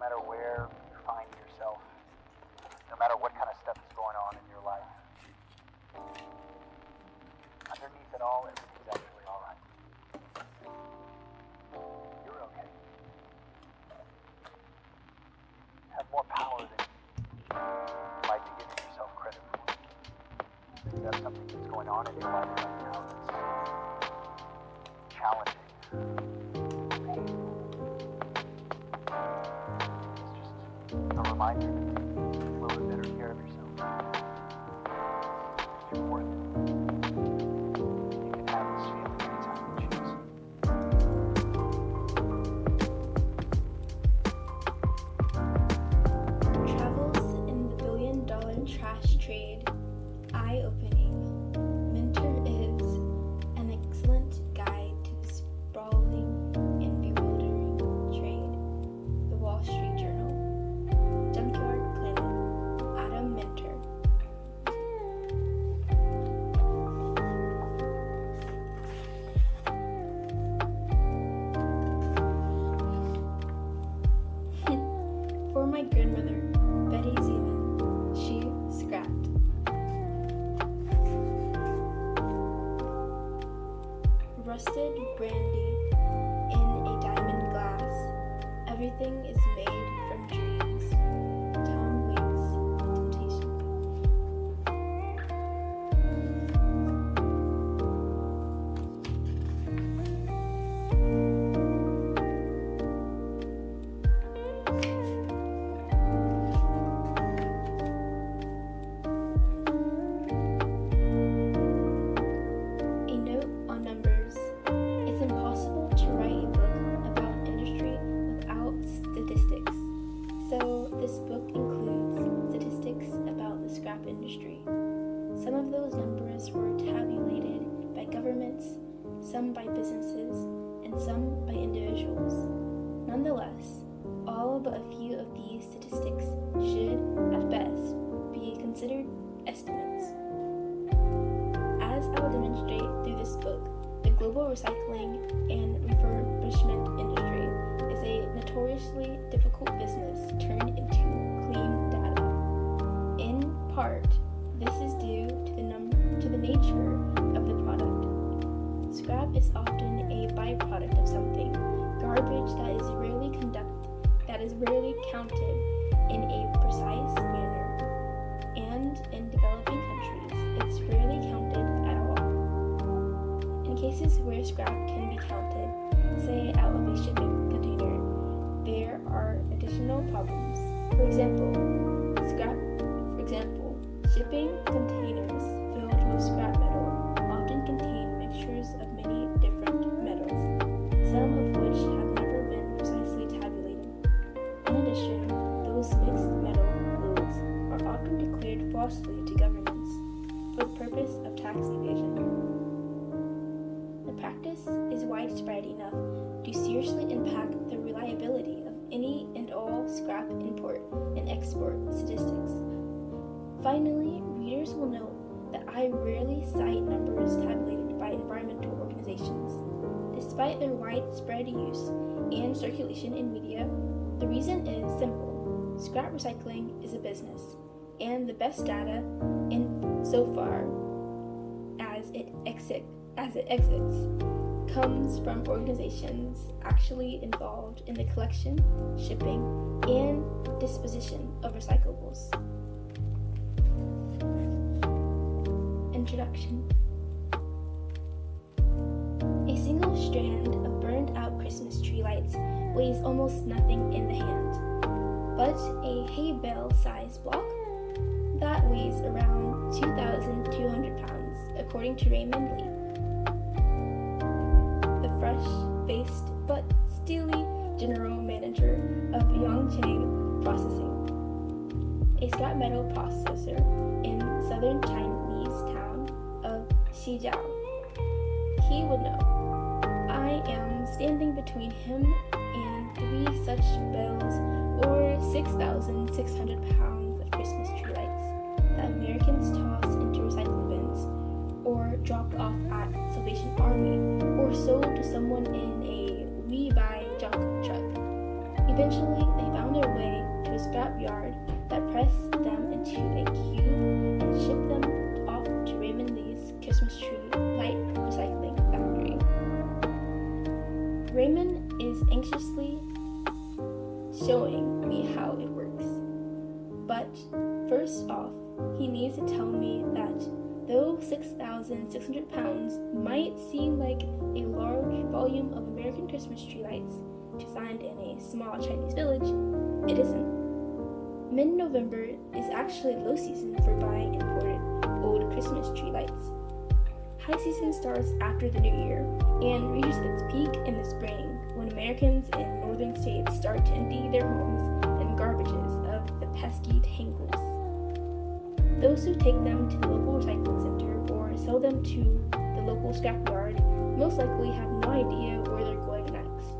matter where you find yourself, no matter what kind of stuff is going on in your life, underneath it all, everything's actually all right. You're okay. You have more power than you might be giving yourself credit for. You have something that's going on in your life right now that's challenging, painful. It's just a reminder to take a little bit better care of yourself. You're worth it. You can have this feeling anytime you choose. Travels in the billion-dollar trash trade. Eye-opening. Mentor is an excellent guide to the sprawling and bewildering trade. The Wall Street Journal. Junkyard Planet. Adam Mentor. For my grandmother, Betty Zeman, she scrapped. Rusted brandy in a diamond glass. Everything is made from dreams. Tom Waits, Temptation. A note on numbers. It's impossible to write a book about an industry without statistics. So this book includes statistics about the scrap industry. Some of those numbers were tabulated by governments, some by businesses, and some by individuals. Nonetheless, all but a few of these statistics should, at best, be considered estimates. As I will demonstrate through this book, the global recycling and refurbishment industry is a notoriously difficult business turned into clean data. In part, this is due to the nature of the product. Scrap is often a byproduct of something, garbage that is rarely counted in a precise manner, and in developing countries, it's rarely counted at all. In cases where scrap can be counted, say out of a shipping container, there are additional problems. For example, shipping containers filled with scrap metal often contain mixtures of many different metals, some of which have never been precisely tabulated. In addition, those mixed metal loads are often declared falsely to governments for the purpose of tax evasion. The practice is widespread enough to seriously impact the reliability of any and all scrap import and export statistics. Finally, readers will note that I rarely cite numbers tabulated by environmental organizations. Despite their widespread use and circulation in media, the reason is simple. Scrap recycling is a business, and the best data insofar as it exits comes from organizations actually involved in the collection, shipping, and disposition of recyclables. Introduction. A single strand of burned out Christmas tree lights weighs almost nothing in the hand, but a hay bale size block that weighs around 2,200 pounds, according to Raymond Lee, the fresh-faced but steely general manager of Yongchang Processing, a scrap metal processor in southern Chinese town of Xizhou. He would know. I am standing between him and 3 such bales, or 6,600 pounds of Christmas tree lights that Americans toss into recycling bins, or dropped off at Salvation Army, or sold to someone in a we-buy junk truck. Eventually, they found their way scrapyard that press them into a cube and ship them off to Raymond Lee's Christmas tree light recycling factory. Raymond is anxiously showing me how it works. But first off, he needs to tell me that though 6,600 pounds might seem like a large volume of American Christmas tree lights to find in a small Chinese village, it isn't. Mid-November is actually low season for buying imported old Christmas tree lights. High season starts after the New Year and reaches its peak in the spring when Americans in northern states start to empty their homes and garbages of the pesky tangles. Those who take them to the local recycling center or sell them to the local scrapyard most likely have no idea where they're going next.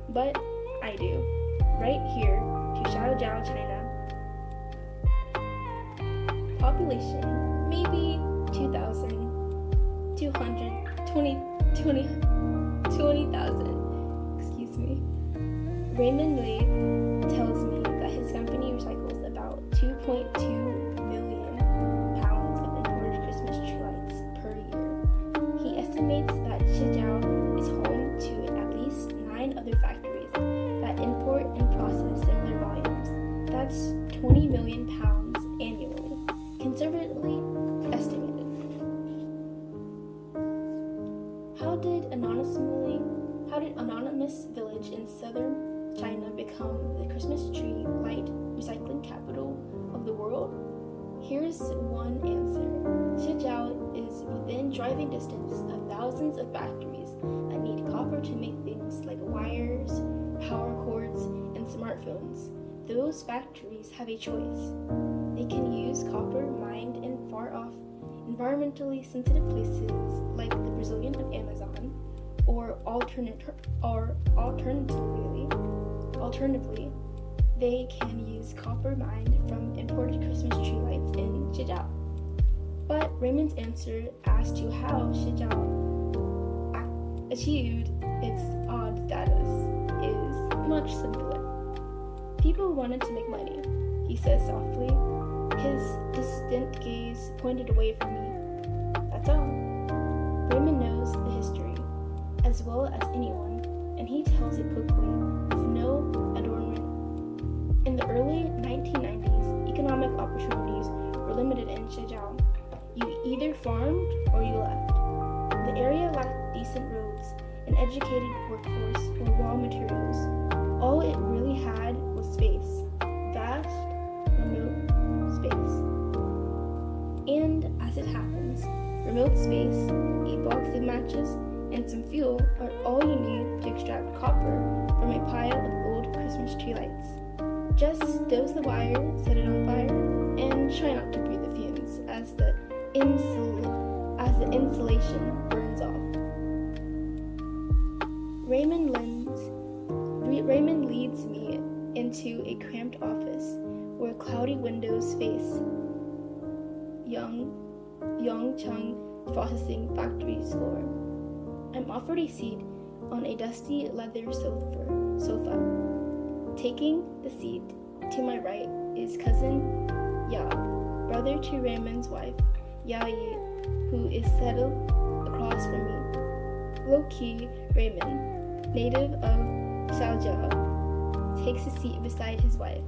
But I do. Right here to Shaojiao, China. Population, maybe 20,000. Excuse me. Raymond Lee tells me that his company recycles about 2.2 million pounds of imported Christmas tree lights per year. He estimates that Shijiao is home to at least 9 other factories that import and process similar volumes. That's 20 million pounds annually, conservatively estimated. How did anonymous village in southern China become the Christmas tree light recycling capital of the world? Here's one answer. Shijiao is within driving distance of thousands of factories that need copper to make things like wires, power cords, and smartphones. Those factories have a choice. They can use copper mined in far-off, environmentally sensitive places like the Brazilian Amazon, or alternatively, they can use copper mined from imported Christmas tree lights in Shijiao. But Raymond's answer as to how Shijiao achieved its odd status is much simpler. People wanted to make money, he says softly, his distant gaze pointed away from me. That's all. Raymond knows the history as well as anyone, and he tells it quickly, with no adornment. In the early 1990s, economic opportunities were limited in Shijiao. You either farmed or you left. The area lacked decent roads, an educated workforce, or raw materials. All it really had was space. Vast, remote space. And as it happens, remote space, a box of matches, and some fuel are all you need to extract copper from a pile of old Christmas tree lights. Just dose the wire, set it on fire, and try not to breathe the fumes as the insulation burns off. Raymond leads me into a cramped office where cloudy windows face Yongcheng processing factory's floor. I'm offered a seat on a dusty leather sofa. Taking the seat to my right is cousin Ya, brother to Raymond's wife, Yao Yi, who is settled across from me. Low-key Raymond, native of Shaojiao, takes a seat beside his wife.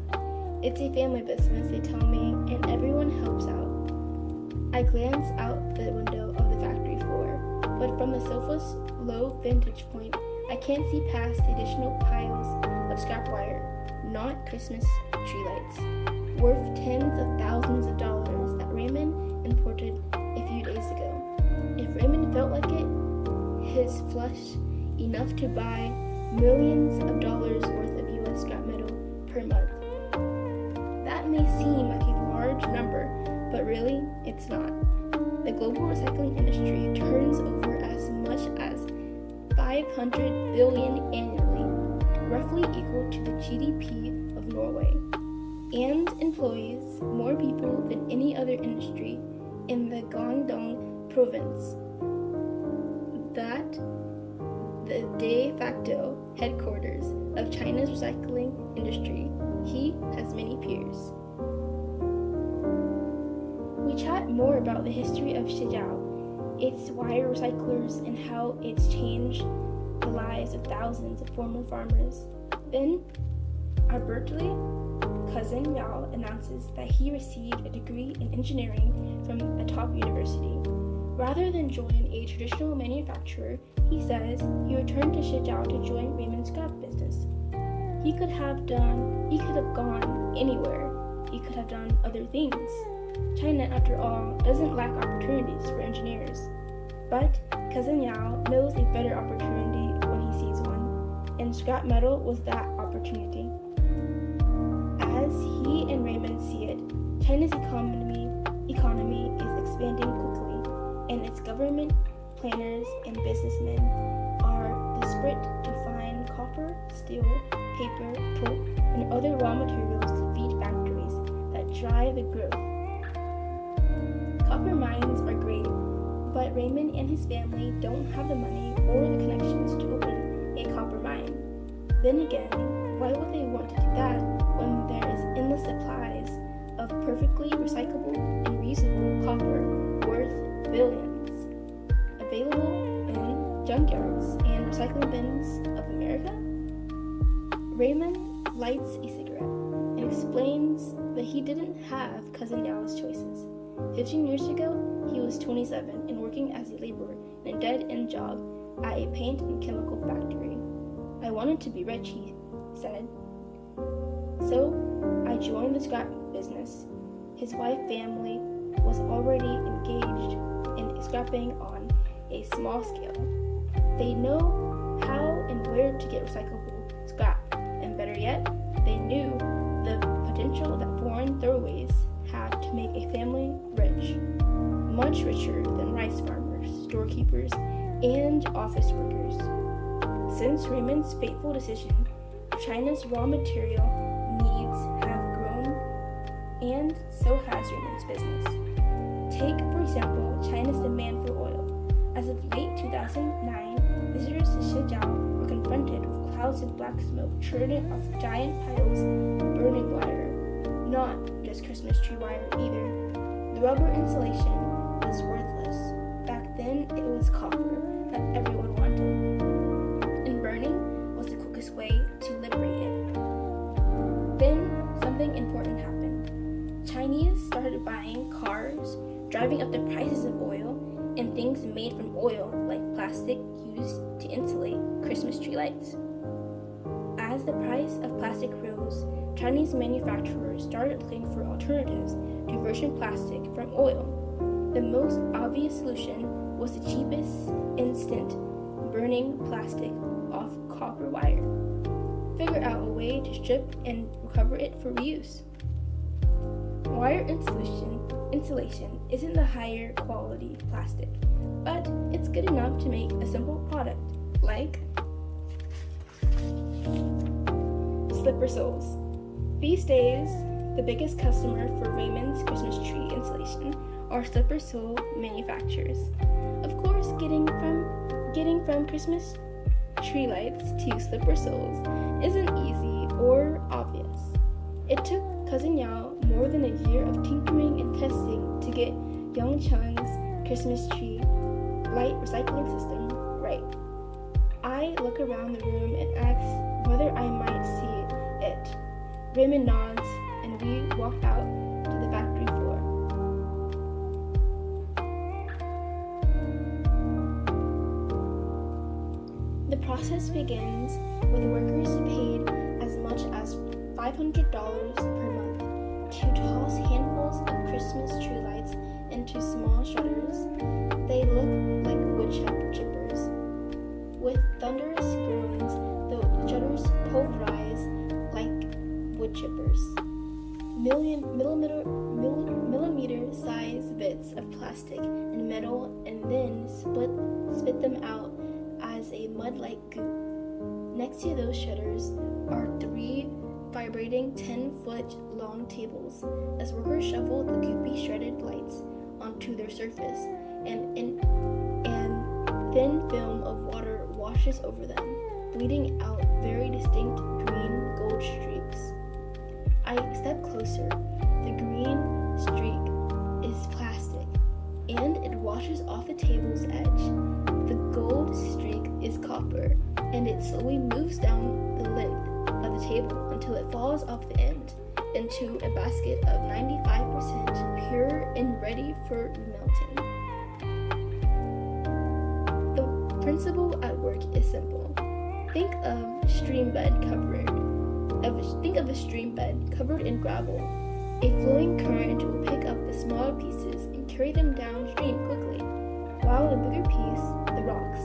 It's a family business, they tell me, and everyone helps out. I glance out the window of the factory floor, but from the sofa's low vantage point, I can't see past the additional piles of scrap wire, not Christmas tree lights, worth tens of thousands of dollars that Raymond imported a few days ago. If Raymond felt like it, his flush enough to buy millions of dollars worth of U.S. scrap metal per month. That may seem like a large number, but really, it's not. The global recycling industry turns over as much as 500 billion annually, roughly equal to the GDP of Norway, and employs more people than any other industry in the Guangdong province. That the de facto headquarters of China's recycling industry he has many peers. We chat more about the history of Shijiao, its wire recyclers, and how it's changed the lives of thousands of former farmers. Then, our birthday cousin Yao announces that he received a degree in engineering from a top university. Rather than join a traditional manufacturer, he says he returned to Shijiao to join Raymond's scrap business. He could have gone anywhere. He could have done other things. China, after all, doesn't lack opportunities for engineers. But cousin Yao knows a better opportunity when he sees one, and scrap metal was that opportunity. As he and Raymond see it, China's economy is expanding quickly, and its government, planners, and businessmen are desperate to find copper, steel, paper, pulp, and other raw materials to feed factories that drive the growth. Copper mines are great, but Raymond and his family don't have the money or the connections to open a copper mine. Then again, why would they want to do that when there is endless supplies of perfectly recyclable and reusable copper worth billions available in junkyards and recycling bins of America? Raymond lights a cigarette and explains that he didn't have cousin Yao's choices. 15 years ago, he was 27 and working as a laborer in a dead-end job at a paint and chemical factory. I wanted to be rich, he said. So I joined the scrap business. His wife family was already engaged in scrapping on a small scale. They know how and where to get recyclable scrap, and better yet, they knew the potential that foreign throwaways have to make a family rich, much richer than rice farmers, storekeepers, and office workers. Since Raymond's fateful decision, China's raw material needs have grown, and so has Raymond's business. Take, for example, China's demand for oil. As of late 2009, visitors to Shijiao were confronted with clouds of black smoke churning off giant piles of burning wire. Not just Christmas tree wire either. The rubber insulation was worthless. Back then, it was copper that everyone wanted. And burning was the quickest way to liberate it. Then, something important happened. Chinese started buying cars, driving up the prices of oil, and things made from oil, like plastic used to insulate Christmas tree lights. As the price of plastic rose, Chinese manufacturers started looking for alternatives to virgin plastic from oil. The most obvious solution was the cheapest instant burning plastic off copper wire. Figure out a way to strip and recover it for reuse. Wire insulation isn't the higher quality plastic, but it's good enough to make a simple product like slipper soles. These days, the biggest customer for Raymond's Christmas tree insulation are slipper sole manufacturers. Of course, getting from Christmas tree lights to slipper soles isn't easy or obvious. It took cousin Yao more than a year of tinkering and testing to get Young Chung's Christmas tree light recycling system right. I look around the room and ask whether I might see it. Raymond nods, and we walk out to the factory floor. The process begins with workers paid as much as $500 per month to toss handfuls of Christmas tree lights into small shutters. They look like wood chippers. With thunderous groans, the shutters pulverize like wood chippers. Millimeter-sized bits of plastic and metal, and then spit them out as a mud-like goop. Next to those shutters are 3 vibrating 10-foot-long tables as workers shovel the goopy shredded lights onto their surface, and thin film of water washes over them, bleeding out very distinct green gold streaks. I step closer. The green streak is plastic, and it washes off the table's edge. The gold streak is copper, and it slowly moves down the length of the table until it falls off the end into a basket of 95% pure and ready for remelting. The principle at work is simple. Think of a stream bed covered in gravel. A flowing current will pick up the smaller pieces and carry them downstream quickly, while the bigger piece, the rocks,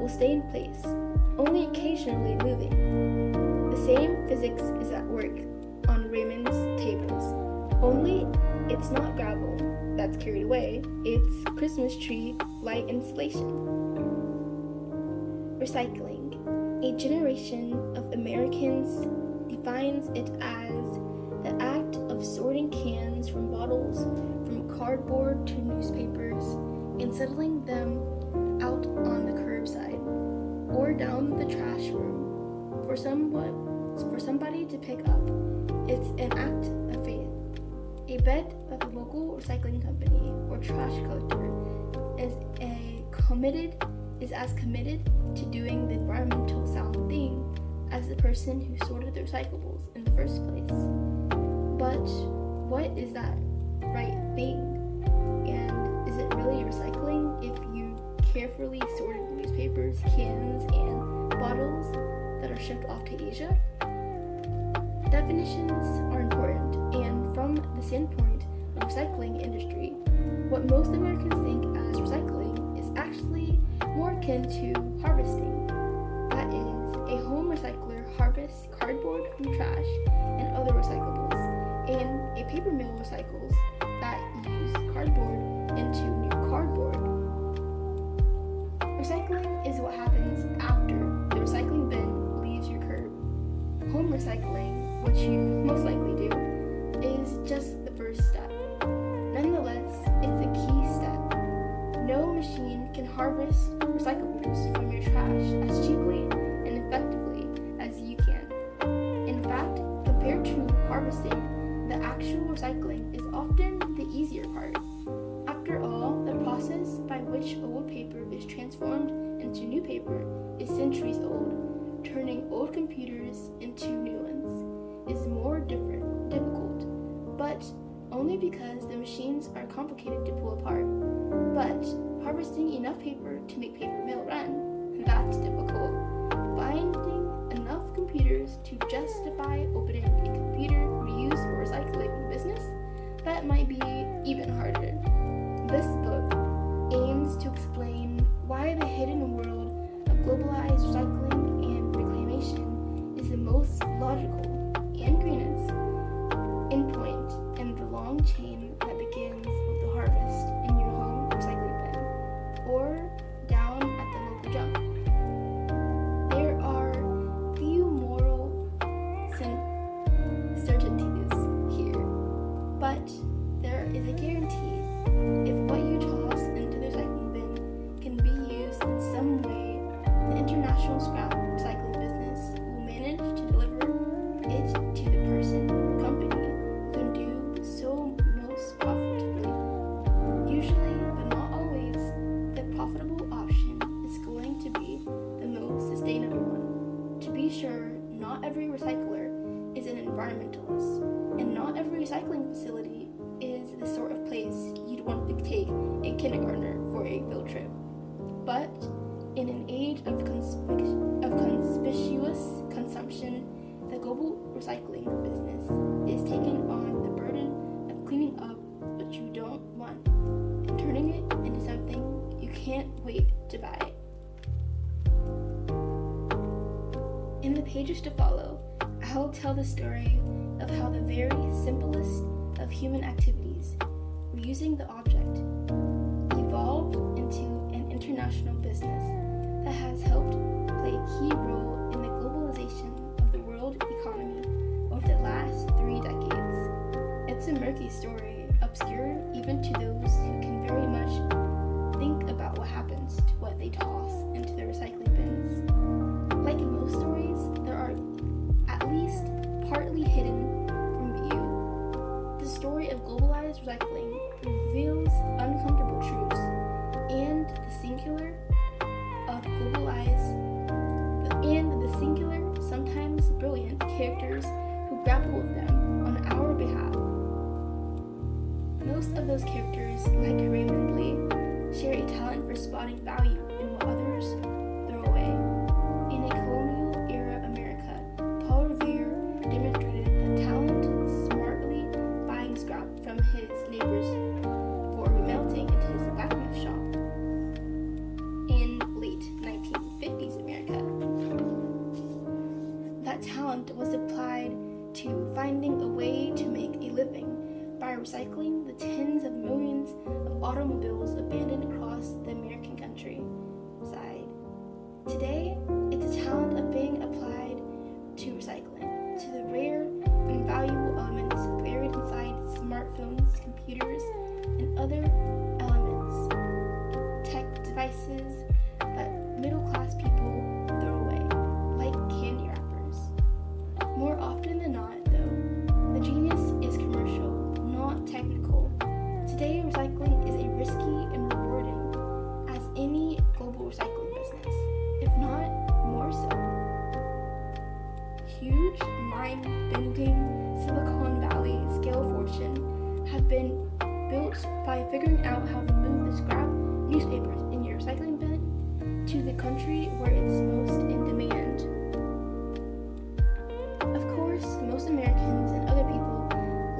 will stay in place, only occasionally moving. The same physics is at work on Raymond's tables, only it's not gravel that's carried away, it's Christmas tree light installation. Recycling. A generation of Americans defines it as the act of sorting cans from bottles, from cardboard to newspapers, and settling them out on the curbside or down the trash room for somebody to pick up. It's an act of faith. A bed of a local recycling company or trash collector is as committed to doing the environmental sound thing as the person who sorted the recyclables in the first place. But what is that right thing? And is it really recycling if you carefully sorted newspapers, cans, and bottles that are shipped off to Asia? Definitions are important, and from the standpoint of the recycling industry, what most Americans think as recycling is actually more akin to harvesting. That is, a home recycler harvests cardboard from trash and other recyclables, and a paper mill recycles that use cardboard into new cardboard. Recycling is what happens after the recycling bin leaves your curb. Home recycling, which you most likely do, is just the first step. Nonetheless, it's a key step. No machine can harvest recyclables from your trash as cheaply and effectively as you can. In fact, compared to harvesting, the actual recycling is often the easier part. After all, the process by which old paper is transformed into new paper is centuries old. Turning old computers into new ones is more difficult, but only because the machines are complicated to pull apart. But harvesting enough paper to make paper mill run, that's difficult. Finding enough computers to justify opening a computer reuse or recycling business, that might be even harder. This book aims to explain why the hidden world of globalized recycling and reclamation is the most logical and greenest endpoint in the long chain that begins with the harvest in your home recycling bin or down at the local dump. There are few moral certainties here, but there is a guarantee. If what you toss into the recycling bin can be used in some way, the international scrap recycling business will manage to deliver it to the person or company who can do so most profitably. Usually, but not always, the profitable option is going to be the most sustainable one. To be sure, not every recycler is an environmentalist, and not every recycling facility is the sort of place you'd want to take a kindergartner for a field trip. But in an age of conspicuous consumption, the global recycling business is taking on the burden of cleaning up what you don't want and turning it into something you can't wait to buy. In the pages to follow, I'll tell the story of how the very simplest of human activities, reusing the object, evolved into an international business that has helped play a key role in the globalization of the world economy over the last 3 decades. It's a murky story, obscure even to those who can very much think about what happens to what they toss into the recycling bins. Like in most stories, there are at least partly hidden from view globalized and the singular, sometimes brilliant characters who grapple with them on our behalf. Most of those characters, like Raymond Lee, share a talent for spotting value in what others throw away. In a colonial-era America, Paul Revere demonstrated that talent smartly buying scrap from his neighbors for remelting into his blacksmith shop. In late 1950s America, that talent was applied to finding a way to make a living by recycling the tens of millions of automobiles abandoned across the American countryside. Today, it's a talent of being applied to recycling, to the rare and valuable elements buried inside smartphones, computers, and other elements, tech devices that middle-class people throw away, like candy wrappers. More often than not, though, the genius is commercial, not technical. Today, recycling is a risky and rewarding as any global recycling business, if not more so. Huge, mind-bending Silicon Valley scale fortune have been built by figuring out how to move the scrap newspapers in your recycling bin to the country where it's most in demand. Of course, most Americans and other people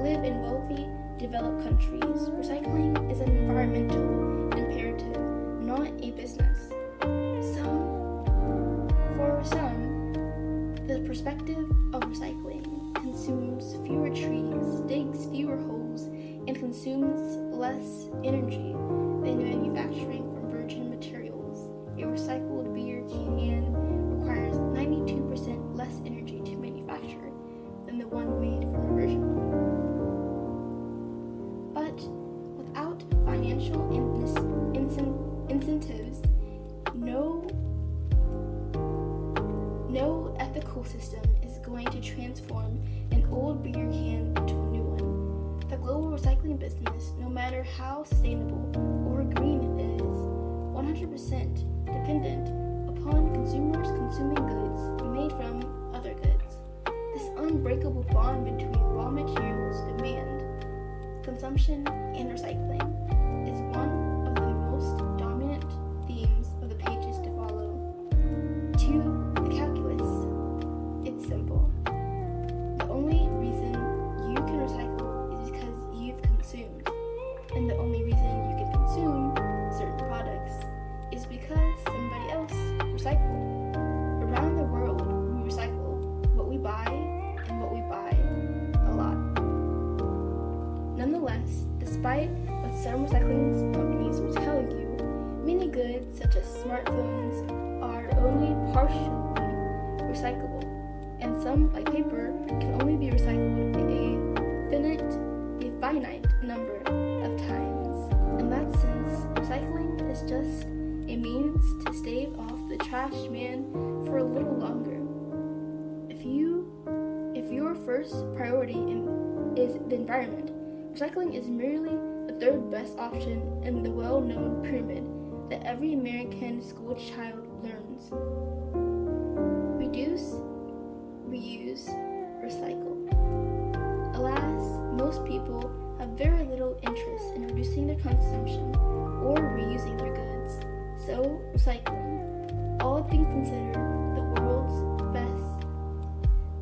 live in wealthy, developed countries. Recycling is an environmental imperative, not a business. For some, the perspective of recycling consumes fewer trees, digs fewer holes, and consumes less energy than manufacturing from virgin materials. A recycled beer can requires 92% less energy to manufacture than the one made from a virgin one. But without financial incentives, no ethical system is going to transform an old beer can into a new one. The global recycling business, no matter how sustainable or green it is, 100% dependent upon consumers consuming goods made from other goods. This unbreakable bond between raw materials demand, consumption, and recycling is one of the most dominant themes of the pages to follow. To the calculus, it's simple. The only reason you can recycle is because you've consumed, and the only reason you can consume certain products is because somebody else recycled. Around the world, we recycle what we buy and what we buy a lot. Nonetheless, despite what some recycling companies will tell you, many goods such as smartphones are only partially recyclable, and some, like paper, can only be recycled a finite number of times. In that sense, recycling is just a means to stave off the trash man for a little longer. If your first priority is the environment, recycling is merely the third best option in the well-known pyramid that every American school child learns. Reduce, reuse, recycle. Alas, most people have very little interest in reducing their consumption or reusing their goods. So, recycling, all things considered,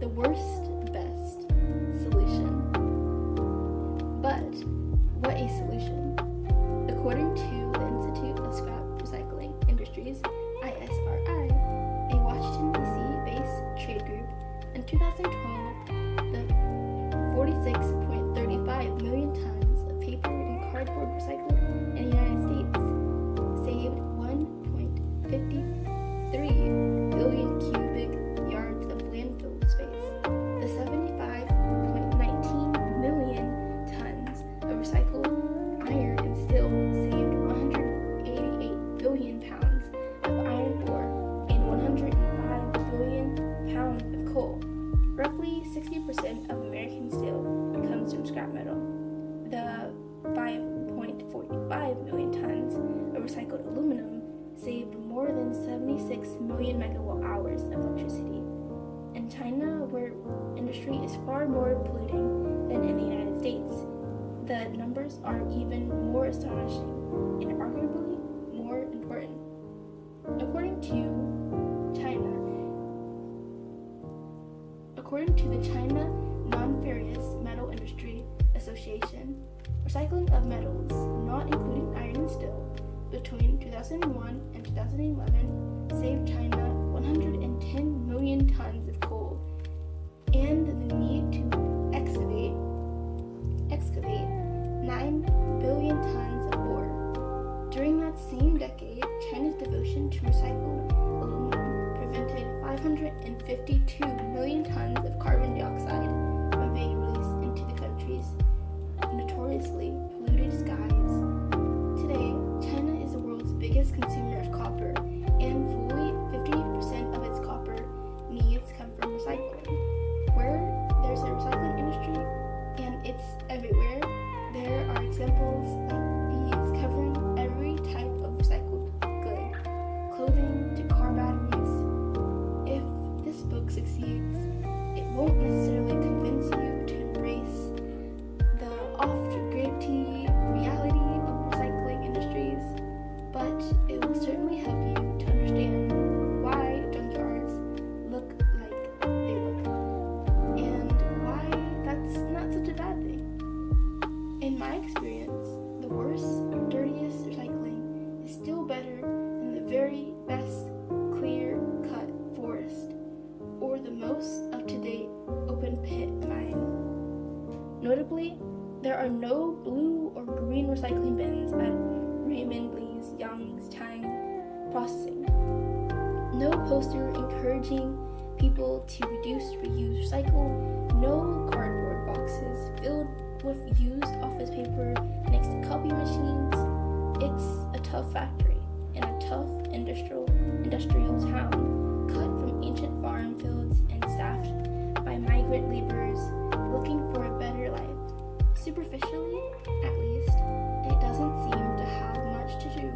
the worst best solution. But what a solution! According to the Institute of Scrap Recycling Industries, ISRI, a Washington, D.C.-based trade group, in 2012, the 46.35 million tons of paper and cardboard recycled in the United States saved 1.53 billion cubic yards of landfill space. The 75.19 million tons of recycled iron and steel saved 188 billion pounds of iron ore and 105 billion pounds of coal. Roughly 60% of American steel comes from scrap metal. The 5.45 million tons of recycled aluminum saved more than than 76 million megawatt hours of electricity. In China, where industry is far more polluting than in the United States, the numbers are even more astonishing and arguably more important. According to the China Non-Ferrous Metal Industry Association, recycling of metals, not including iron and steel, between 2001 and 2011 saved China 110 million tons of coal, and the need to excavate 9 billion tons of ore. During that same decade, China's devotion to recycled aluminum prevented 552 million tons of carbon dioxide from being released into the country's notoriously polluted skies. Today, China is the world's biggest consumer of copper, and fully 50% of its copper needs come from recycling. Where there's a recycling industry, and it's everywhere, there are examples like these covering every type of recycled good, clothing to car batteries. If this book succeeds, it won't necessarily convince you to embrace the oft-gritty reality of recycling industries, but it will certainly help you to understand why junkyards look like they look, and why that's not such a bad thing. In my experience, the worst, dirtiest recycling is still better than the very best clear-cut forest or the most up-to-date open pit mine. Notably, there are no blue or green recycling bins at Raymond Lee's Yangtang processing. No poster encouraging people to reduce, reuse, recycle. No cardboard boxes filled with used office paper next to copy machines. It's a tough factory in a tough industrial town, cut from ancient farm fields and staffed by migrant laborers looking for a better life. Superficially, at least, it doesn't seem to have much to do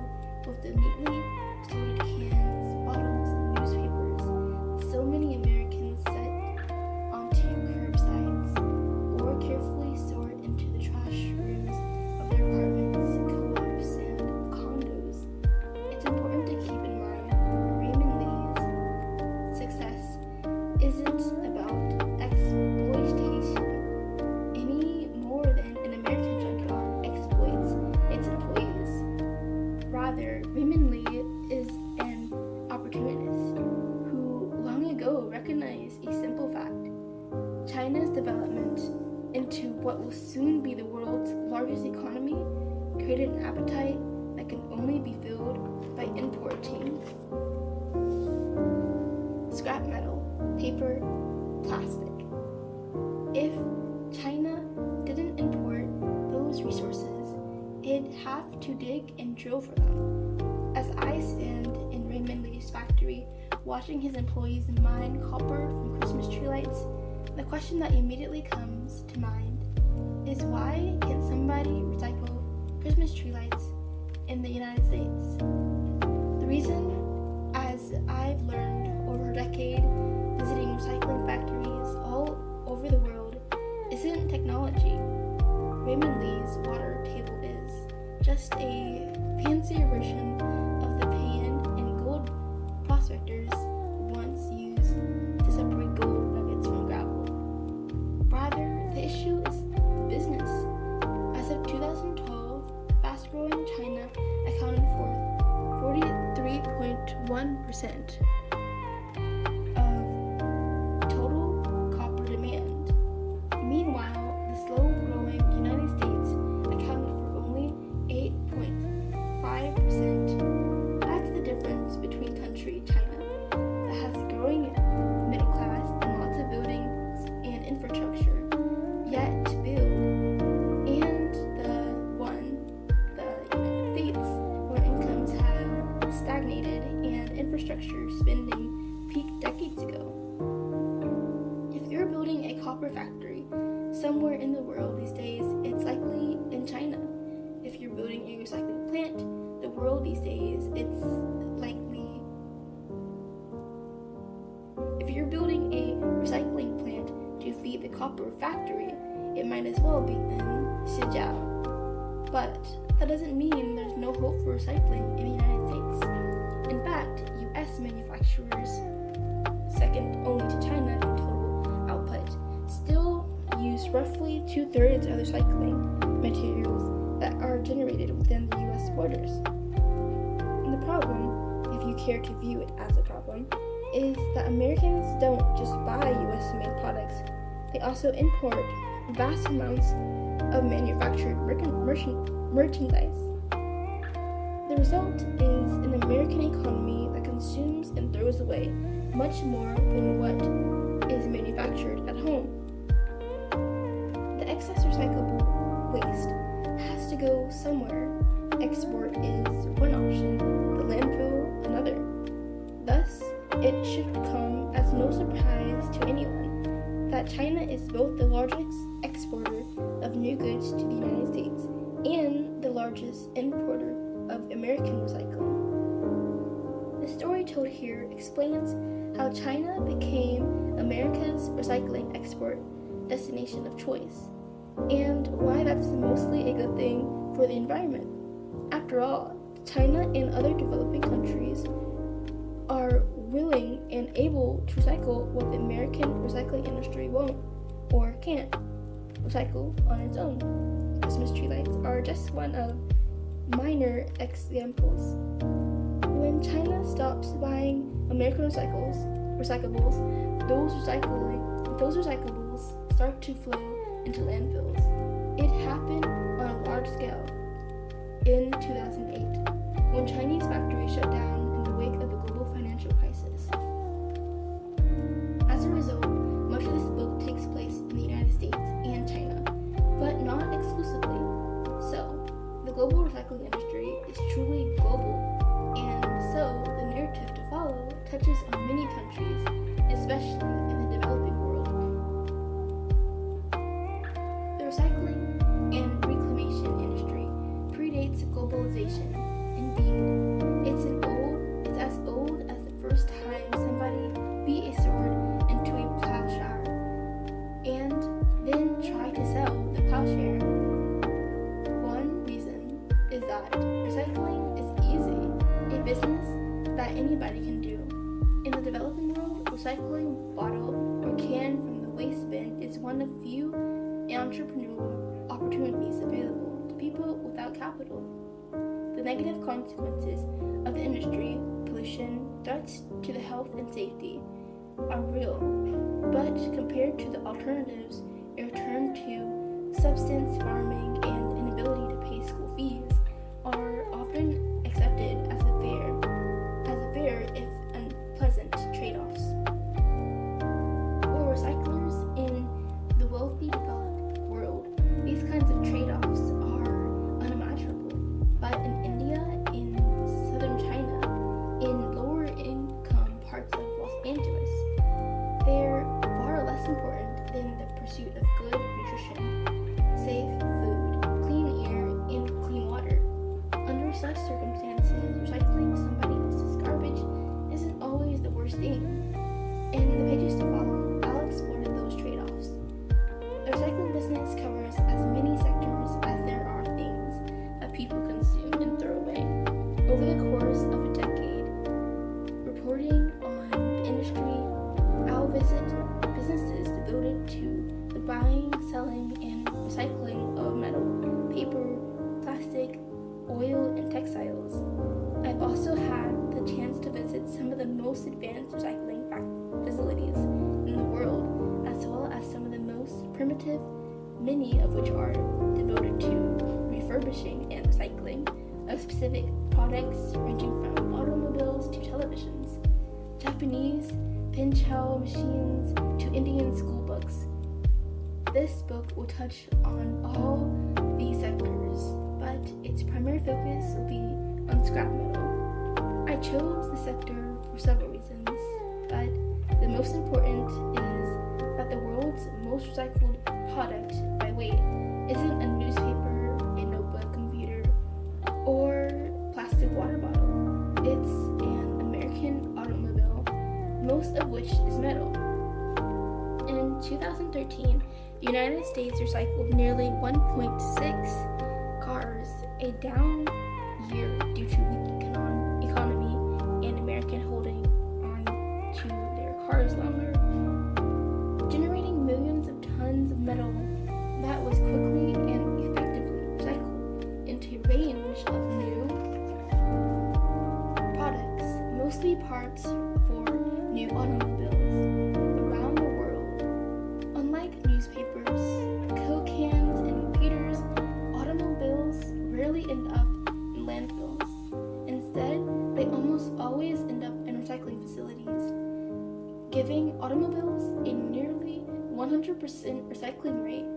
with the neatly sorted cans, bottles, and newspapers so many Americans set onto curbsides or carefully stored into the trash rooms of their apartments, co-ops, and condos. It's important to keep in mind Raymond Lee's success isn't about exploitation any more than an American junkyard exploits its employees. Rather, Raymond Lee is an opportunist who long ago recognized a simple fact: China's development into what will soon be the world's largest economy created an appetite that can only be filled by importing scrap metal, paper, plastic. If China didn't import those resources, it'd have to dig and drill for them. As I stand in Raymond Lee's factory watching his employees mine copper from Christmas tree lights, the question that immediately comes to mind is, why can't somebody recycle Christmas tree lights in the United States? The reason, as I've learned over a decade visiting recycling factories all over the world, isn't technology. Raymond Lee's water table is just a fancier version of the pan and gold prospectors once used to separate gold nuggets from gravel. Rather, the issue is business. As of 2012, fast-growing China accounted for 43.1% of total copper demand. Meanwhile, the slow-growing United States accounted for only 8.5%. That's the difference between country China that has a growing middle class and lots of buildings and infrastructure yet to build, and the United States, where incomes have stagnated and infrastructure spending peaked decades ago. If you're building a copper factory somewhere in the world these days, it's likely in China. If you're building a recycling plant, the world these days, it's likely you're building a recycling plant to feed the copper factory, it might as well be in Shijiao. But that doesn't mean there's no hope for recycling in the United States. In fact, US manufacturers, second only to China in total output, still use roughly 2/3 of the recycling materials that are generated within the US borders. And the problem, if you care to view it as a problem, is that Americans don't just buy US-made products, they also import vast amounts of manufactured merchandise. The result is an American economy that consumes and throws away much more than what is manufactured at home. The excess recyclable waste has to go somewhere. Export is one option, the landfill another. Thus, it should come as no surprise to anyone that China is both the largest exporter of new goods to the United States and the largest importer of American recycling. The story told here explains how China became America's recycling export destination of choice, and why that's mostly a good thing for the environment. After all, China and other developing countries are willing and able to recycle what the American recycling industry won't or can't recycle on its own. Christmas tree lights are just one of minor examples. When China stops buying American recyclables, those recyclables start to flow into landfills. It happened on a large scale in 2008, when Chinese factories shut down in the wake of the global financial crisis. As a result, much of this book takes place in the United States and China, but not exclusively. So, the global recycling industry is truly global, and so the narrative to follow touches on many countries, especially in the developing world. The recycling and reclamation industry predates globalization. Indeed, it's as old as the first time somebody beat a sword into a plowshare and then tried to sell the plowshare. One reason is that recycling is easy, a business that anybody can do. In the developing world, recycling bottle or can from the waste bin is one of few entrepreneurial opportunities available to people without capital. The negative consequences of the industry, pollution, threats to the health and safety, are real, but compared to the alternatives, a return to subsistence farming and inability to pay school fees are often accepted as fair if unpleasant trade-offs. For recyclers in the wealthy developed world, these kinds of trade-offs are unimaginable, but in India, in southern China, in lower income parts of Los Angeles, they're far less important than the pursuit of good nutrition, safe food, clean air, and clean water. Under such circumstances, recycling somebody else's garbage isn't always the worst thing. In the pages to follow, I'll explore those trade-offs. The recycling business covers as many sectors as there are things that people consume and throw away. Over the course of a decade, reporting on the industry, I'll visit businesses devoted to the buying, selling, and recycling of metal, paper, plastic, oil, and textiles. I've also had the chance to visit some of the most advanced recycling facilities in the world, as well as some of the most primitive, many of which are devoted to refurbishing and recycling of specific products ranging from automobiles to televisions, Japanese pinch-hole machines to Indian school books. This book will touch on all these sectors, but its primary focus will be on scrap metal. I chose the sector for several reasons, but the most important is that the world's most recycled product by weight isn't a newspaper, a notebook, computer, or plastic water bottle. It's an American automobile most of which is metal. In 2013, the United States recycled nearly 1.6 cars, a down year due to weak economy and American holding on to their cars longer, generating millions of tons of metal that was quickly and effectively recycled into a range of new products, mostly parts for new automobiles around the world. Unlike newspapers, Coke cans, and repeaters, automobiles rarely end up in landfills. Instead, they almost always end up in recycling facilities, giving automobiles a nearly 100% recycling rate,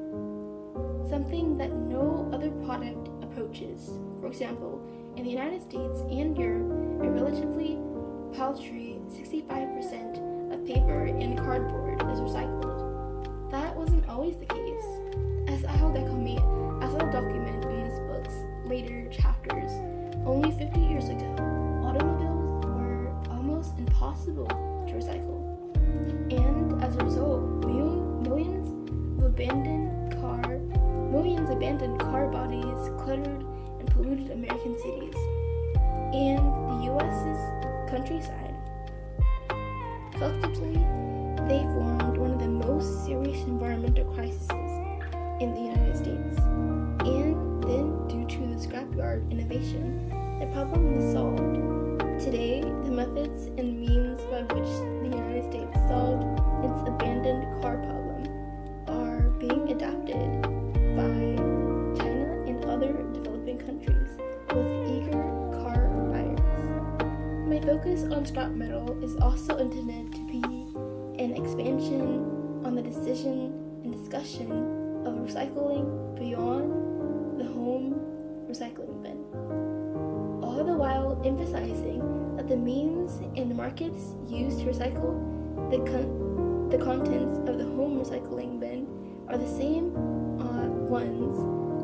something that no other product approaches. For example, in the United States and Europe, a relatively paltry 65% of paper and cardboard is recycled. That wasn't always the case. As I'll document in this book's later chapters, only 50 years ago, automobiles were almost impossible to recycle. And as a result, millions abandoned car bodies cluttered and polluted American cities and the U.S.'s countryside. Collectively, they formed one of the most serious environmental crises in the United States. And then, due to the scrapyard innovation, the problem was solved. Today, the methods and means by which the United States solved its abandoned car problem are being adopted by China and other developing countries with eager car buyers. My focus on scrap metal is also intended to be an expansion on the decision and discussion of recycling beyond the home recycling bin, all the while emphasizing that the means and markets used to recycle the contents of the home recycling bin are the same ones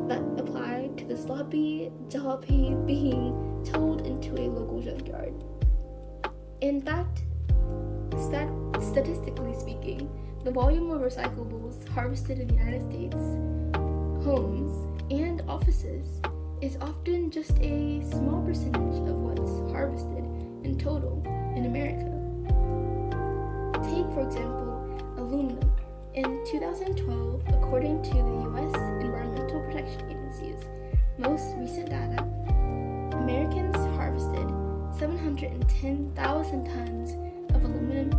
that apply to the sloppy jalopy being towed into a local junkyard. In fact, statistically speaking, the volume of recyclables harvested in the United States homes and offices is often just a small percentage of what's harvested in total in America. Take, for example, aluminum. In 2012, according to the U.S. Environmental Protection Agency's most recent data, Americans harvested 710,000 tons of aluminum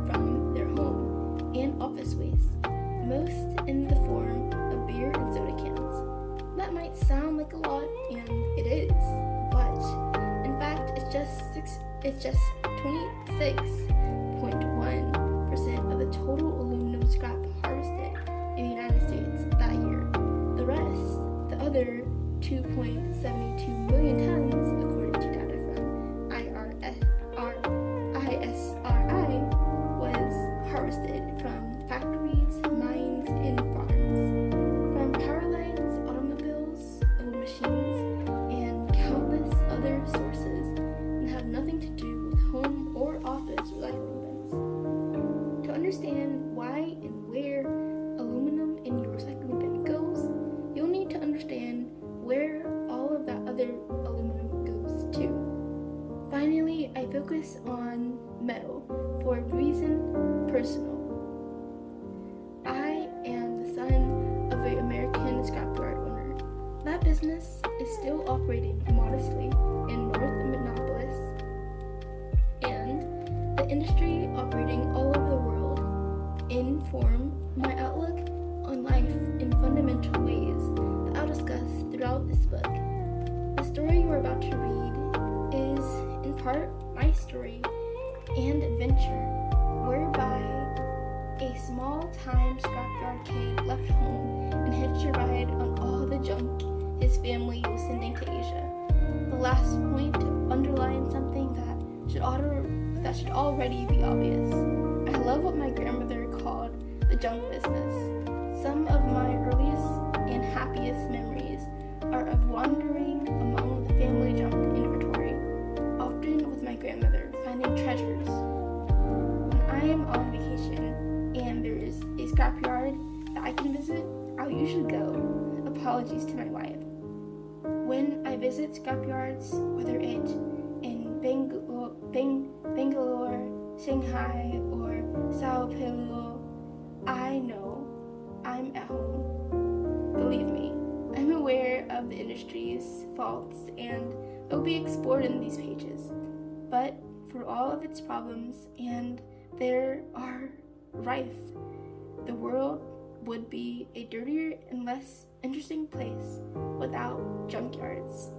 from their home and office waste, most in the form of beer and soda cans. That might sound like a lot, and it is, but in fact, it's just 26.1% of the total aluminum scrap harvested in the United States that year. The rest, the other 2.72 million tons, according to data from ISRI, was harvested from factories, mines, and farms, from power lines, automobiles, old machines, and countless other sources that have nothing to do with home or office recycling bins. To understand why and where aluminum in your recycling bin goes, you'll need to understand where all of that other aluminum goes to. Finally, I focus on metal for a reason personal. I am the son of an American scrapyard owner. That business is still operating modestly in North Minneapolis, and the industry operating all over the world inform my outlook on life in fundamental ways that I'll discuss throughout this book. The story you are about to read is, in part, my story and adventure, whereby a small-time scrapyard kid left home and hitched a ride on all the junk his family was sending to Asia. The last point underlines something that should already be obvious. I love what my grandmother called the junk business. Some of my earliest and happiest memories are of wandering among the family junk inventory, often with my grandmother, finding treasures. When should go. Apologies to my wife. When I visit scrapyards, whether it in Bangalore, Shanghai, or Sao Paulo, I know I'm at home. Believe me, I'm aware of the industry's faults and will be explored in these pages. But for all of its problems, and there are rife, the world would be a dirtier and less interesting place without junkyards.